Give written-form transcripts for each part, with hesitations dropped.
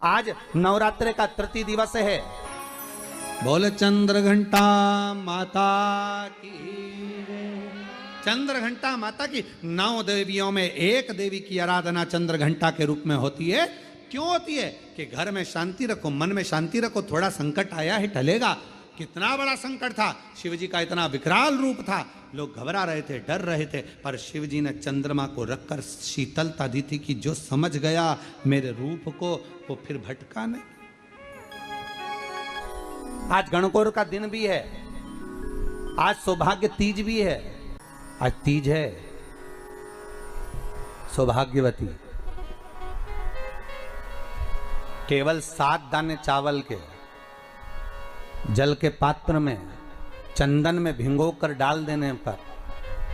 आज नवरात्रि का तृतीय दिवस है। बोल चंद्र घंटा माता की। चंद्र घंटा माता की 9 देवियों में एक देवी की आराधना चंद्र घंटा के रूप में होती है। क्यों होती है? कि घर में शांति रखो, मन में शांति रखो। थोड़ा संकट आया है, टलेगा। कितना बड़ा संकट था, शिव जी का इतना विकराल रूप था, लोग घबरा रहे थे, डर रहे थे, पर शिव जी ने चंद्रमा को रखकर शीतलता दी थी कि जो समझ गया मेरे रूप को वो फिर भटका नहीं। आज गणगौर का दिन भी है, आज सौभाग्य तीज भी है। आज तीज है, सौभाग्यवती। केवल 7 दाने चावल के जल के पात्र में चंदन में भिगोकर डाल देने पर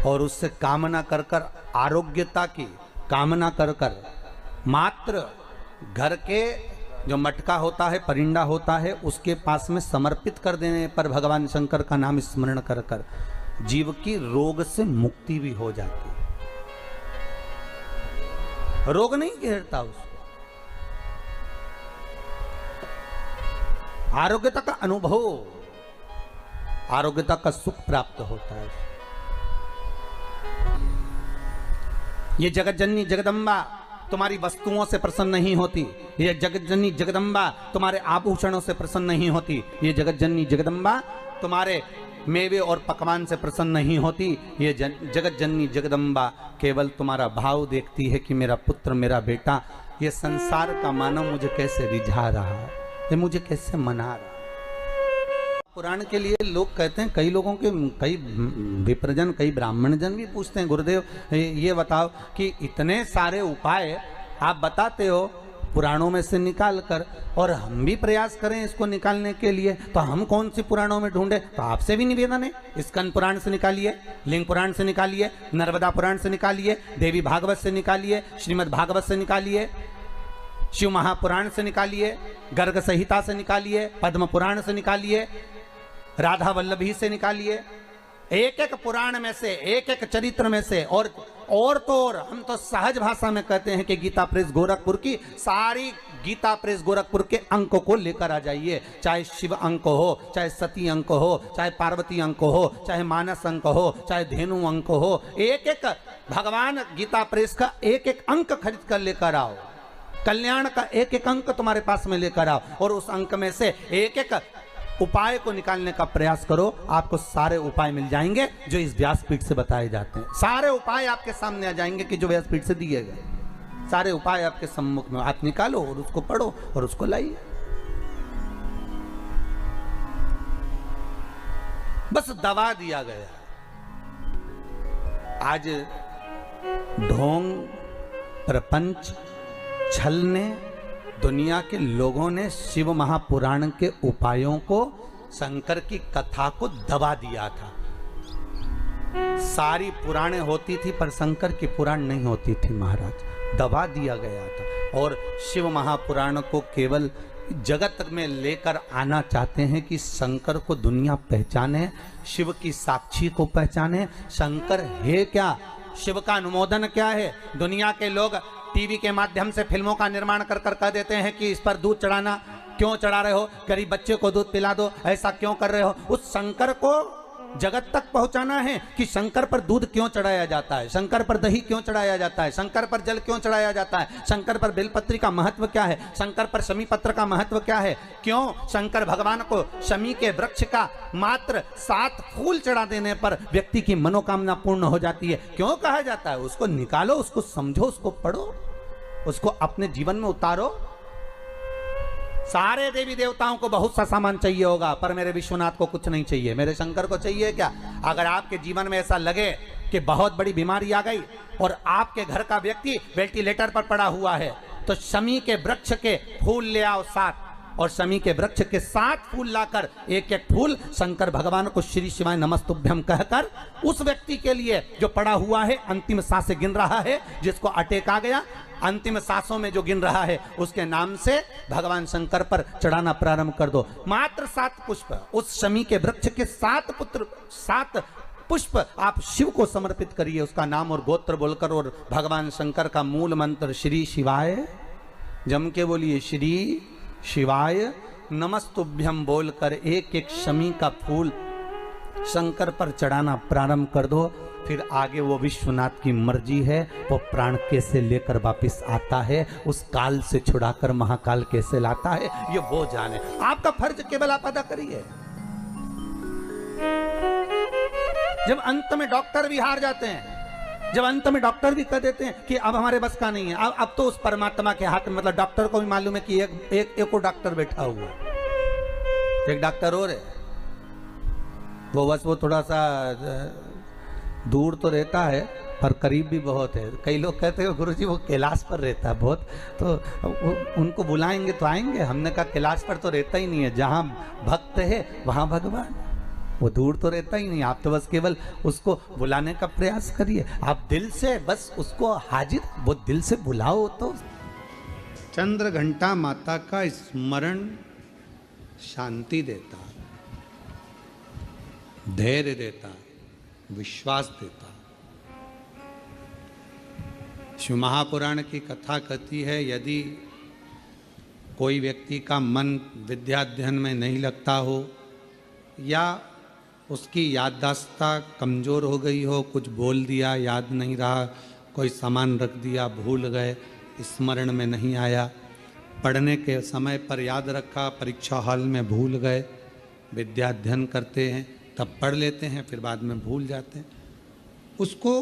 और उससे कामना कर कर, आरोग्यता की कामना कर कर, मात्र घर के जो मटका होता है, परिंदा होता है, उसके पास में समर्पित कर देने पर भगवान शंकर का नाम स्मरण कर कर जीव की रोग से मुक्ति भी हो जाती है। रोग नहीं घेरता उसको, आरोग्यता का अनुभव, आरोग्यता का सुख प्राप्त होता है। ये जगत जननी जगदम्बा तुम्हारी वस्तुओं से प्रसन्न नहीं होती। ये जगत जननी जगदम्बा तुम्हारे आभूषणों से प्रसन्न नहीं होती। ये जगत जननी जगदम्बा तुम्हारे मेवे और पकवान से प्रसन्न नहीं होती। ये जगत जननी जगदम्बा केवल तुम्हारा भाव देखती है कि मेरा पुत्र, मेरा बेटा, ये संसार का मानव मुझे कैसे रिझा रहा है, ये मुझे कैसे मना रहा है। पुराण के लिए लोग कहते हैं, कई लोगों के, कई विप्रजन, कई ब्राह्मण जन भी पूछते हैं, गुरुदेव ये बताओ कि इतने सारे उपाय आप बताते हो पुराणों में से निकाल कर, और हम भी प्रयास करें इसको निकालने के लिए, तो हम कौन सी पुराणों में ढूंढे? तो आपसे भी निवेदन है, स्कंद पुराण से निकालिए, लिंग पुराण से निकालिए, नर्मदा पुराण से निकालिए, देवी भागवत से निकालिए, श्रीमद् भागवत से निकालिए, शिव महापुराण से निकालिए, गर्ग संहिता से निकालिए, पद्म पुराण से निकालिए, राधा वल्लभी से निकालिए। एक एक पुराण में से, एक एक चरित्र में से, और तो और हम तो सहज भाषा में कहते हैं कि गीता प्रेस गोरखपुर की सारी गीता प्रेस गोरखपुर के अंकों को लेकर आ जाइए। चाहे शिव अंक हो, चाहे सती अंक हो, चाहे पार्वती अंक हो, चाहे मानस अंक हो, चाहे धेनु अंक हो, एक एक भगवान गीता प्रेस का एक एक अंक खरीद कर लेकर आओ। कल्याण का एक एक अंक तुम्हारे पास में लेकर आओ, और उस अंक में से एक एक उपाय को निकालने का प्रयास करो। आपको सारे उपाय मिल जाएंगे जो इस व्यासपीठ से बताए जाते हैं। सारे उपाय आपके सामने आ जाएंगे कि जो व्यासपीठ से दिए गए, सारे उपाय आपके सम्मुख में। आप निकालो और उसको पढ़ो और उसको लाइए। बस दबा दिया गया। आज ढोंग, प्रपंच, छल ने, दुनिया के लोगों ने शिव महापुराण के उपायों को, शंकर की कथा को दबा दिया था। सारी पुराणें होती थी पर शंकर की पुराण नहीं होती थी महाराज, दबा दिया गया था। और शिव महापुराण को केवल जगत में लेकर आना चाहते हैं कि शंकर को दुनिया पहचाने, शिव की साक्षी को पहचाने। शंकर है क्या, शिव का अनुमोदन क्या है? दुनिया के लोग टीवी के माध्यम से फिल्मों का निर्माण कर कर कह देते हैं कि इस पर दूध चढ़ाना, क्यों चढ़ा रहे हो, गरीब बच्चे को दूध पिला दो, ऐसा क्यों कर रहे हो। उस शंकर को जगत तक पहुंचाना है कि शंकर पर दूध क्यों चढ़ाया जाता है, शंकर पर दही क्यों चढ़ाया जाता है, शंकर पर जल क्यों चढ़ाया जाता है, शंकर पर बेलपत्री का महत्व क्या है, शंकर पर शमी पत्र का महत्व क्या है, क्यों शंकर भगवान को शमी के वृक्ष का मात्र 7 फूल चढ़ा देने पर व्यक्ति की मनोकामना पूर्ण हो जाती है, क्यों कहा जाता है। उसको निकालो, उसको समझो, उसको पढ़ो, उसको अपने जीवन में उतारो। सारे देवी देवताओं को बहुत सा सामान चाहिए होगा, पर मेरे विश्वनाथ को कुछ नहीं चाहिए, मेरे शंकर को चाहिए क्या? अगर आपके जीवन में ऐसा लगे कि बहुत बड़ी बीमारी आ गई और आपके घर का व्यक्ति वेंटिलेटर पर पड़ा हुआ है, तो शमी के वृक्ष के फूल ले आओ 7, और शमी के वृक्ष के 7 फूल लाकर एक एक फूल शंकर भगवान को श्री शिवाय नमस्तुभ्यम कहकर उस व्यक्ति के लिए जो पड़ा हुआ है, अंतिम सांसें गिन रहा है, जिसको अटैक आ गया, अंतिम सांसों में जो गिन रहा है, उसके नाम से भगवान शंकर पर चढ़ाना प्रारंभ कर दो। मात्र 7 पुष्प, उस शमी के वृक्ष के 7 पुष्प आप शिव को समर्पित करिए, उसका नाम और गोत्र बोलकर, और भगवान शंकर का मूल मंत्र श्री शिवाय जम के बोलिए श्री शिवाय नमस्तुभ्यम बोलकर एक एक शमी का फूल शंकर पर चढ़ाना प्रारंभ कर दो। फिर आगे वो विश्वनाथ की मर्जी है, वो प्राण कैसे लेकर वापिस आता है, उस काल से छुड़ाकर महाकाल कैसे लाता है, ये वो जाने। आपका फर्ज केवल आप अदा करिए। जब अंत में डॉक्टर भी हार जाते हैं, जब अंत में डॉक्टर भी कह देते हैं कि अब हमारे बस का नहीं है, अब तो उस परमात्मा के हाथ में, मतलब डॉक्टर को भी मालूम है कि एक और डॉक्टर बैठा हुआ है, एक डॉक्टर और है, वो बस वो थोड़ा सा दूर तो रहता है पर करीब भी बहुत है। कई लोग कहते हैं गुरुजी वो कैलाश पर रहता है बहुत, तो उनको बुलाएंगे तो आएंगे। हमने कहा कैलाश पर तो रहता ही नहीं है, जहाँ भक्त है वहाँ भगवान, वो दूर तो रहता ही नहीं। आप तो बस केवल उसको बुलाने का प्रयास करिए, आप दिल से बस उसको हाजिर, वो दिल से बुलाओ तो। चंद्र घंटा माता का स्मरण शांति देता, धैर्य देता, विश्वास देता। शिव महापुराण की कथा कहती है, यदि कोई व्यक्ति का मन विद्या अध्ययन में नहीं लगता हो या उसकी याददाश्त कमज़ोर हो गई हो, कुछ बोल दिया याद नहीं रहा, कोई सामान रख दिया भूल गए, स्मरण में नहीं आया, पढ़ने के समय पर याद रखा, परीक्षा हॉल में भूल गए, विद्या अध्ययन करते हैं तब पढ़ लेते हैं फिर बाद में भूल जाते हैं, उसको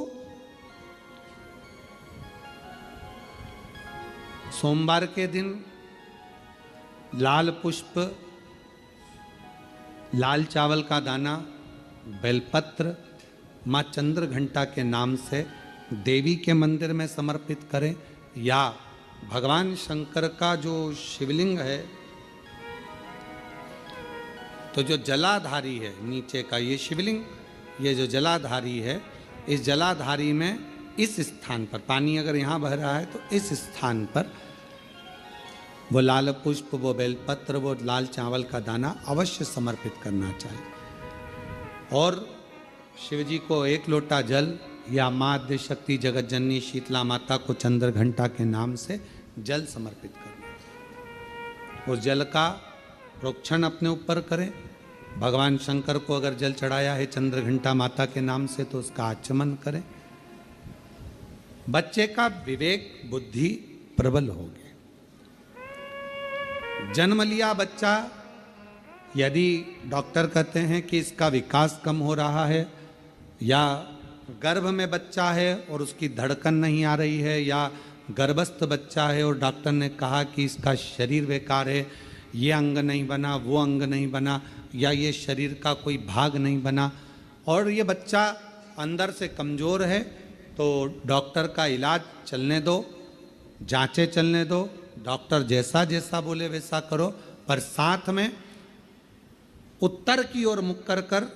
सोमवार के दिन लाल पुष्प, लाल चावल का दाना, बेलपत्र माँ चंद्र घंटा के नाम से देवी के मंदिर में समर्पित करें, या भगवान शंकर का जो शिवलिंग है, तो जो जलाधारी है नीचे का ये शिवलिंग, ये जो जलाधारी है, इस जलाधारी में इस स्थान पर पानी अगर यहाँ बह रहा है तो इस स्थान पर वो लाल पुष्प, वो बेलपत्र, वो लाल चावल का दाना अवश्य समर्पित करना चाहिए। और शिव जी को एक लोटा जल या माँ आद्य शक्ति जगत जननी शीतला माता को चंद्र घंटा के नाम से जल समर्पित करना। उस जल का प्रोक्षण अपने ऊपर करें। भगवान शंकर को अगर जल चढ़ाया है चंद्र घंटा माता के नाम से तो उसका आचमन करें। बच्चे का विवेक बुद्धि प्रबल होगी। जन्म लिया बच्चा, यदि डॉक्टर कहते हैं कि इसका विकास कम हो रहा है, या गर्भ में बच्चा है और उसकी धड़कन नहीं आ रही है, या गर्भस्थ बच्चा है और डॉक्टर ने कहा कि इसका शरीर बेकार है, ये अंग नहीं बना, वो अंग नहीं बना, या ये शरीर का कोई भाग नहीं बना, और ये बच्चा अंदर से कमज़ोर है, तो डॉक्टर का इलाज चलने दो, जांचें चलने दो, डॉक्टर जैसा जैसा बोले वैसा करो, पर साथ में उत्तर की ओर मुख कर कर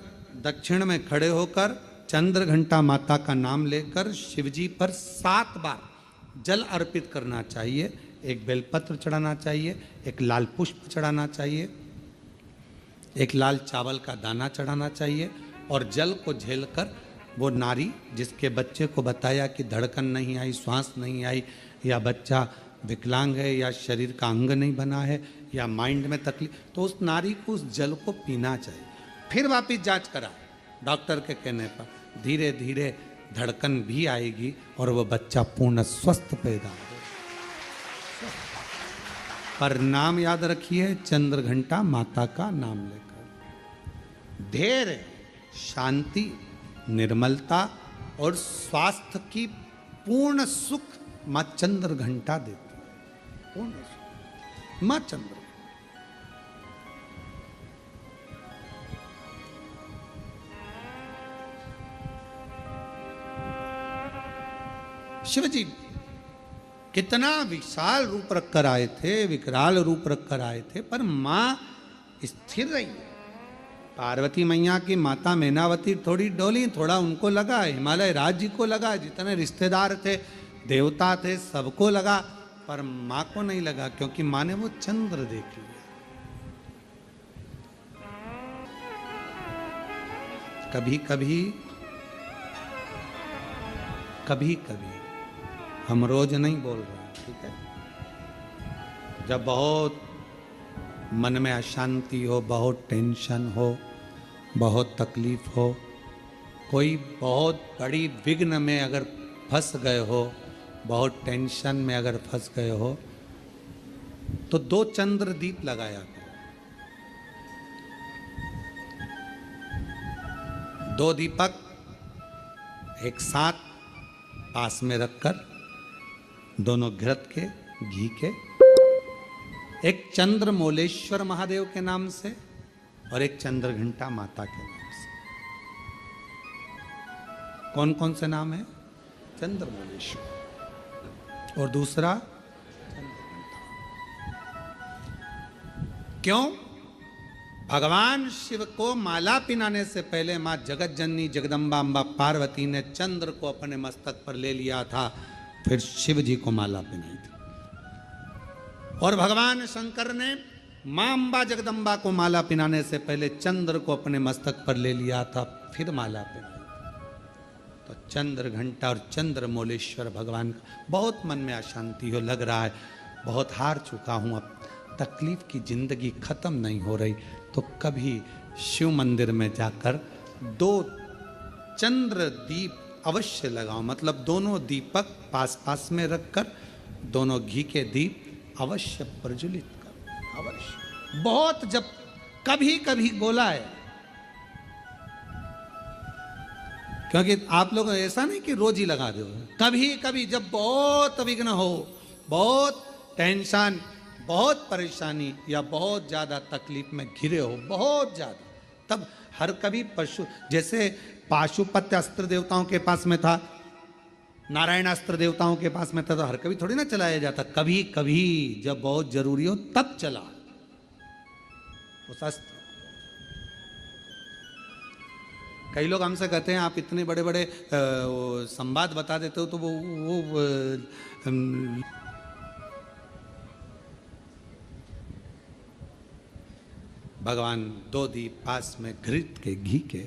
दक्षिण में खड़े होकर चंद्र घंटा माता का नाम लेकर शिवजी पर 7 बार जल अर्पित करना चाहिए। एक बेलपत्र चढ़ाना चाहिए, एक लाल पुष्प चढ़ाना चाहिए, एक लाल चावल का दाना चढ़ाना चाहिए, और जल को झेलकर वो नारी जिसके बच्चे को बताया कि धड़कन नहीं आई, श्वास नहीं आई, या बच्चा विकलांग है, या शरीर का अंग नहीं बना है, या माइंड में तकलीफ, तो उस नारी को उस जल को पीना चाहिए। फिर वापिस जांच करा डॉक्टर के कहने पर, धीरे धीरे धड़कन भी आएगी और वो बच्चा पूर्ण स्वस्थ पैदा होगा। पर नाम याद रखिए, चंद्र घंटा माता का नाम लेकर धैर्य, शांति, निर्मलता और स्वास्थ्य की पूर्ण सुख माँ चंद्र घंटा देती है। पूर्ण सुख माँ चंद्र। शिवजी कितना विशाल रूप रखकर आए थे, विकराल रूप रखकर आए थे, पर मां स्थिर रही। पार्वती मैया की माता मैनावती थोड़ी डोली, थोड़ा उनको लगा, हिमालय राज्य को लगा, जितने रिश्तेदार थे, देवता थे, सबको लगा, पर मां को नहीं लगा, क्योंकि मां ने वो चंद्र देख लिया। कभी कभी कभी कभी, हम रोज नहीं बोल रहे हैं, ठीक है, जब बहुत मन में अशांति हो, बहुत टेंशन हो, बहुत तकलीफ हो, कोई बहुत बड़ी विघ्न में अगर फंस गए हो, बहुत टेंशन में अगर फंस गए हो, तो 2 चंद्र दीप लगाया करो। 2 दीपक एक साथ पास में रखकर, दोनों घृत के, घी के, एक चंद्रमौलेश्वर महादेव के नाम से और एक चंद्रघंटा माता के नाम से। कौन कौन से नाम है? चंद्रमौलेश्वर और दूसरा चंद्रघंटा। क्यों? भगवान शिव को माला पिनाने से पहले मां जगत जननी जगदम्बा अम्बा पार्वती ने चंद्र को अपने मस्तक पर ले लिया था, फिर शिव जी को माला पिनाई थी। और भगवान शंकर ने मां अम्बा जगदम्बा को माला पिनाने से पहले चंद्र को अपने मस्तक पर ले लिया था, फिर माला पिनाई। तो चंद्र घंटा और चंद्रमौलेश्वर भगवान का। बहुत मन में अशांति हो, लग रहा है बहुत हार चुका हूं, अब तकलीफ की जिंदगी खत्म नहीं हो रही, तो कभी शिव मंदिर में जाकर 2 चंद्र दीप अवश्य लगाओ। मतलब दोनों दीपक पास पास में रखकर दोनों घी के दीप अवश्य प्रज्वलित करो, अवश्य। बहुत जब कभी कभी बोला है, क्योंकि आप लोग ऐसा नहीं कि रोज ही लगा दो, कभी कभी जब बहुत विघ्न हो, बहुत टेंशन, बहुत परेशानी या बहुत ज्यादा तकलीफ में घिरे हो, बहुत ज्यादा, तब हर कभी पशु, जैसे पाशुपत्य अस्त्र देवताओं के पास में था, नारायण अस्त्र देवताओं के पास में था, तो हर कभी थोड़ी ना चलाया जाता, कभी कभी जब बहुत जरूरी हो तब चला उस अस्त्र। कई लोग हमसे कहते हैं आप इतने बड़े बड़े संवाद बता देते हो, तो वो भगवान 2 दीप पास में घृत के, घी के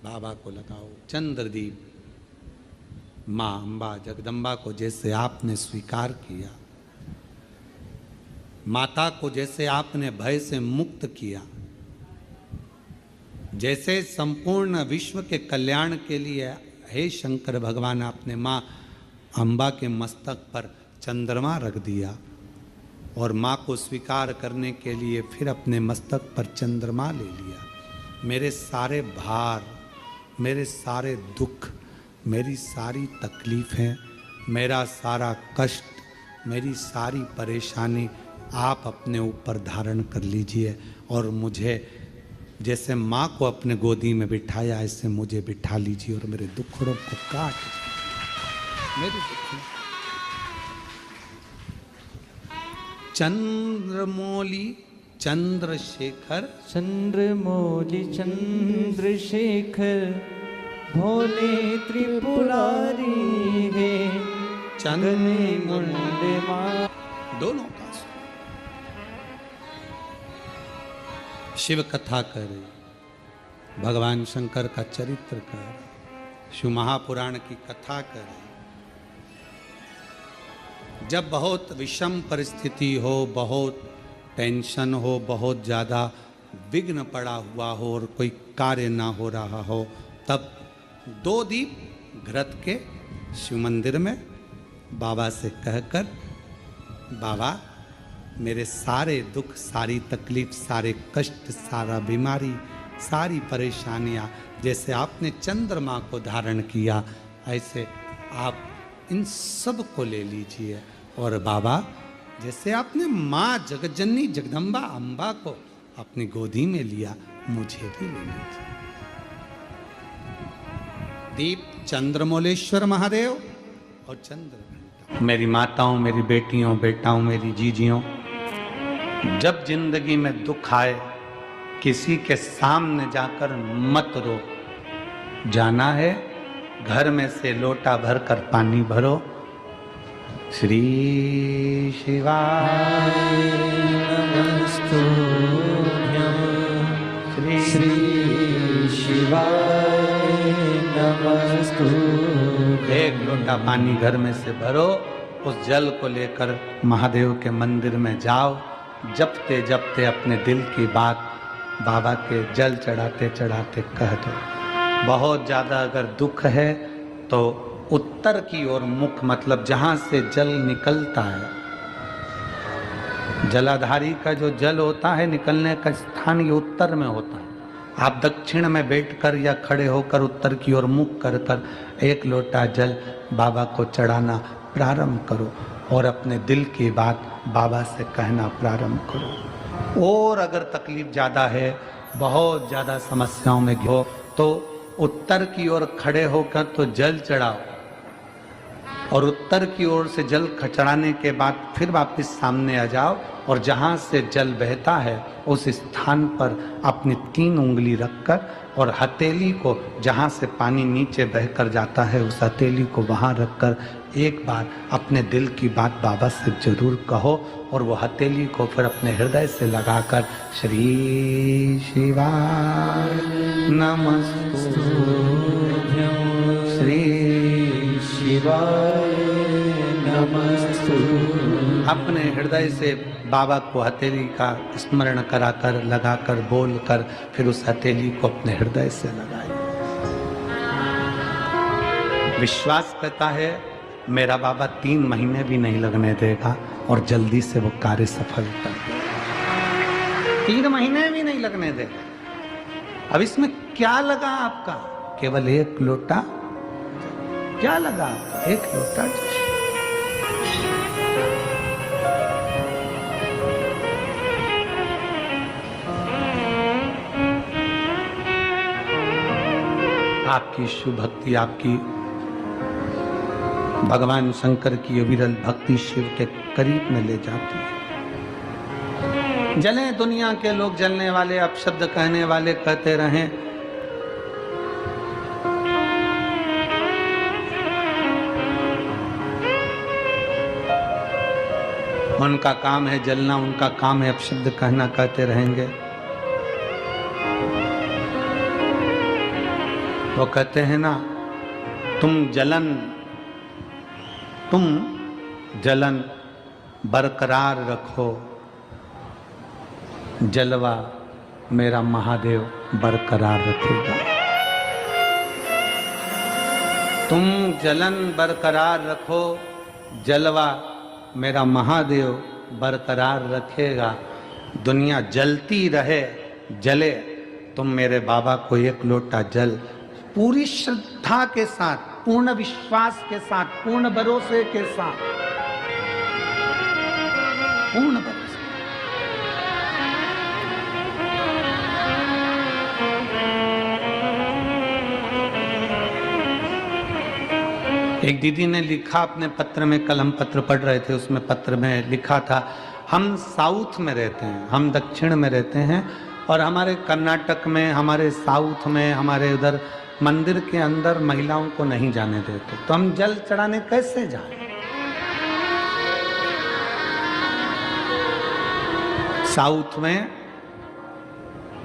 बाबा को लगाओ। चंद्र दीप मां अम्बा जगदम्बा को जैसे आपने स्वीकार किया, माता को जैसे आपने भय से मुक्त किया, जैसे संपूर्ण विश्व के कल्याण के लिए हे शंकर भगवान आपने मां अम्बा के मस्तक पर चंद्रमा रख दिया, और मां को स्वीकार करने के लिए फिर अपने मस्तक पर चंद्रमा ले लिया। मेरे सारे भार, मेरे सारे दुख, मेरी सारी तकलीफें, मेरा सारा कष्ट, मेरी सारी परेशानी आप अपने ऊपर धारण कर लीजिए, और मुझे जैसे माँ को अपने गोदी में बिठाया ऐसे मुझे बिठा लीजिए, और मेरे दुखड़ों को काट मेरे दुखड़ों। चंद्रमौली चंद्रशेखर, चंद्रमौली चंद्रशेखर, भोले त्रिपुरारी है, चंद्रने मुंडे माँ। दोनों का शिव कथा करे, भगवान शंकर का चरित्र कर, शिव महापुराण की कथा करे। जब बहुत विषम परिस्थिति हो, बहुत टेंशन हो, बहुत ज़्यादा विघ्न पड़ा हुआ हो और कोई कार्य ना हो रहा हो, तब 2 दीप घृत के शिव मंदिर में बाबा से कहकर, बाबा मेरे सारे दुख, सारी तकलीफ, सारे कष्ट, सारा बीमारी, सारी परेशानियाँ, जैसे आपने चंद्रमा को धारण किया ऐसे आप इन सब को ले लीजिए, और बाबा जैसे आपने माँ जगतजननी जगदम्बा अम्बा को अपनी गोदी में लिया, मुझे भी ले लीजिए। दीप चंद्रमौलेश्वर महादेव और चंद्रघंटा। मेरी माताओं, मेरी बेटियों, बेटाओं, मेरी जीजियों, जब जिंदगी में दुख आए किसी के सामने जाकर मत रो, जाना है घर में से लोटा भर कर पानी भरो, श्री शिवाय नमस्तुभ्यं, श्री शिवाय नमस्तुभ्यं। एक लोटा पानी घर में से भरो उस जल को लेकर महादेव के मंदिर में जाओ, जपते जपते अपने दिल की बात बाबा के जल चढ़ाते चढ़ाते कह दो। बहुत ज़्यादा अगर दुख है तो उत्तर की ओर मुख, मतलब जहाँ से जल निकलता है, जलाधारी का जो जल होता है निकलने का स्थान ये उत्तर में होता है। आप दक्षिण में बैठकर या खड़े होकर उत्तर की ओर मुख कर कर एक लोटा जल बाबा को चढ़ाना प्रारंभ करो और अपने दिल की बात बाबा से कहना प्रारंभ करो। और अगर तकलीफ ज़्यादा है, बहुत ज़्यादा समस्याओं में हो, तो उत्तर की ओर खड़े होकर तो जल चढ़ाओ और उत्तर की ओर से जल चढ़ाने के बाद फिर वापस सामने आ जाओ और जहाँ से जल बहता है उस स्थान पर अपनी 3 उंगली रखकर और हथेली को, जहाँ से पानी नीचे बहकर जाता है, उस हथेली को वहाँ रखकर एक बार अपने दिल की बात बाबा से जरूर कहो और वो हथेली को फिर अपने हृदय से लगाकर श्री शिवाय नमस्तुभ्यं, श्री शिवाय नमस्तुभ्यं, अपने हृदय से बाबा को हथेली का स्मरण कराकर लगाकर बोलकर फिर उस हथेली को अपने हृदय से लगाए। विश्वास करता है मेरा बाबा 3 महीने भी नहीं लगने देगा और जल्दी से वो कार्य सफल कर देगा। 3 महीने भी नहीं लगने देगा। अब इसमें क्या लगा आपका? केवल 1 लोटा। क्या लगा आपका? 1 लोटा। आपकी शुभ भक्ति, आपकी भगवान शंकर की अविरल भक्ति शिव के करीब में ले जाती है। जले दुनिया के लोग, जलने वाले, अपशब्द कहने वाले कहते रहें, उनका काम है जलना, उनका काम है अपशब्द कहना, कहते रहेंगे। वो कहते हैं ना, तुम जलन बरकरार रखो, जलवा मेरा महादेव बरकरार रखेगा। तुम जलन बरकरार रखो, जलवा मेरा महादेव बरकरार रखेगा। दुनिया जलती रहे, जले, तुम मेरे बाबा को 1 लोटा जल पूरी श्रद्धा के साथ, पूर्ण विश्वास के साथ, पूर्ण भरोसे के साथ, पूर्ण भरोसे। एक दीदी ने लिखा अपने पत्र में, कल हम पत्र पढ़ रहे थे, उसमें पत्र में लिखा था, हम साउथ में रहते हैं, हम दक्षिण में रहते हैं और हमारे कर्नाटक में, हमारे साउथ में, हमारे उधर मंदिर के अंदर महिलाओं को नहीं जाने देते, तो हम जल चढ़ाने कैसे जाएं? साउथ में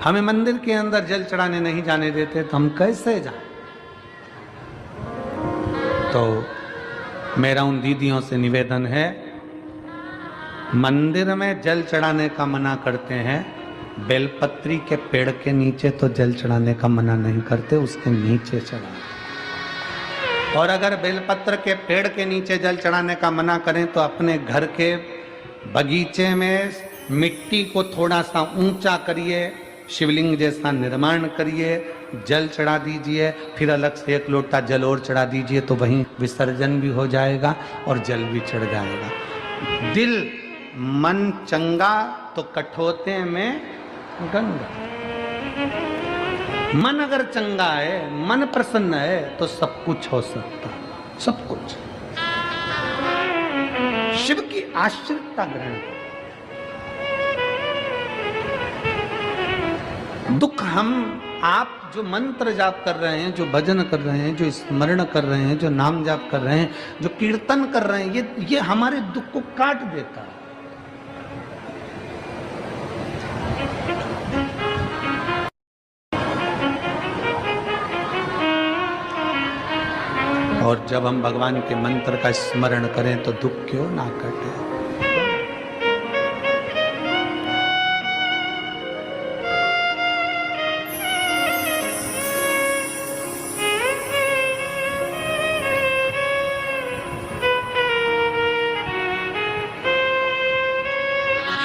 हमें मंदिर के अंदर जल चढ़ाने नहीं जाने देते, तो हम कैसे जाएं? तो मेरा उन दीदियों से निवेदन है, मंदिर में जल चढ़ाने का मना करते हैं, बेलपत्री के पेड़ के नीचे तो जल चढ़ाने का मना नहीं करते, उसके नीचे चढ़ाएं। और अगर बेलपत्र के पेड़ के नीचे जल चढ़ाने का मना करें तो अपने घर के बगीचे में मिट्टी को थोड़ा सा ऊंचा करिए, शिवलिंग जैसा निर्माण करिए, जल चढ़ा दीजिए, फिर अलग से 1 लोटा जल और चढ़ा दीजिए, तो वहीं विसर्जन भी हो जाएगा और जल भी चढ़ जाएगा। दिल मन चंगा तो कठोते में गंगा। मन अगर चंगा है, मन प्रसन्न है, तो सब कुछ हो सकता है, सब कुछ। शिव की आश्रितता ग्रहण करो। दुख आप जो मंत्र जाप कर रहे हैं, जो भजन कर रहे हैं, जो स्मरण कर रहे हैं, जो नाम जाप कर रहे हैं, जो कीर्तन कर रहे हैं, ये हमारे दुख को काट देता है। और जब हम भगवान के मंत्र का स्मरण करें तो दुख क्यों ना कटे।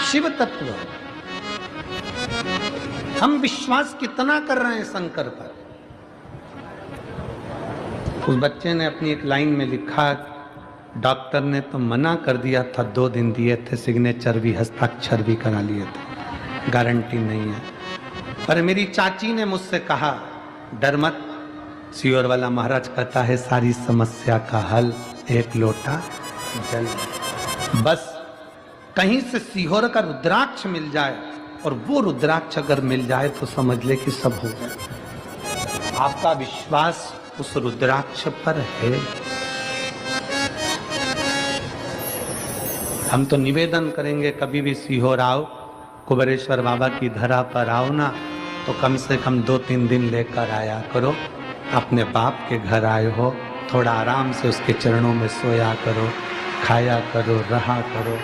शिव तत्व हम विश्वास कितना कर रहे हैं शंकर पर। उस बच्चे ने अपनी एक लाइन में लिखा, डॉक्टर ने तो मना कर दिया था, 2 दिन दिए थे, सिग्नेचर भी हस्ताक्षर भी करा लिए थे, गारंटी नहीं है। पर मेरी चाची ने मुझसे कहा, डर मत, सियोर वाला महाराज कहता है सारी समस्या का हल 1 लोटा जल। बस कहीं से सीहोर का रुद्राक्ष मिल जाए, और वो रुद्राक्ष अगर मिल जाए तो समझ ले कि सब हो जाए। आपका विश्वास उस रुद्राक्ष पर है। हम तो निवेदन करेंगे, कभी भी सीहोर आओ, कुबेरेश्वर बाबा की धरा पर आओ ना, तो कम से कम 2-3 दिन लेकर आया करो। अपने बाप के घर आए हो, थोड़ा आराम से उसके चरणों में सोया करो, खाया करो, रहा करो।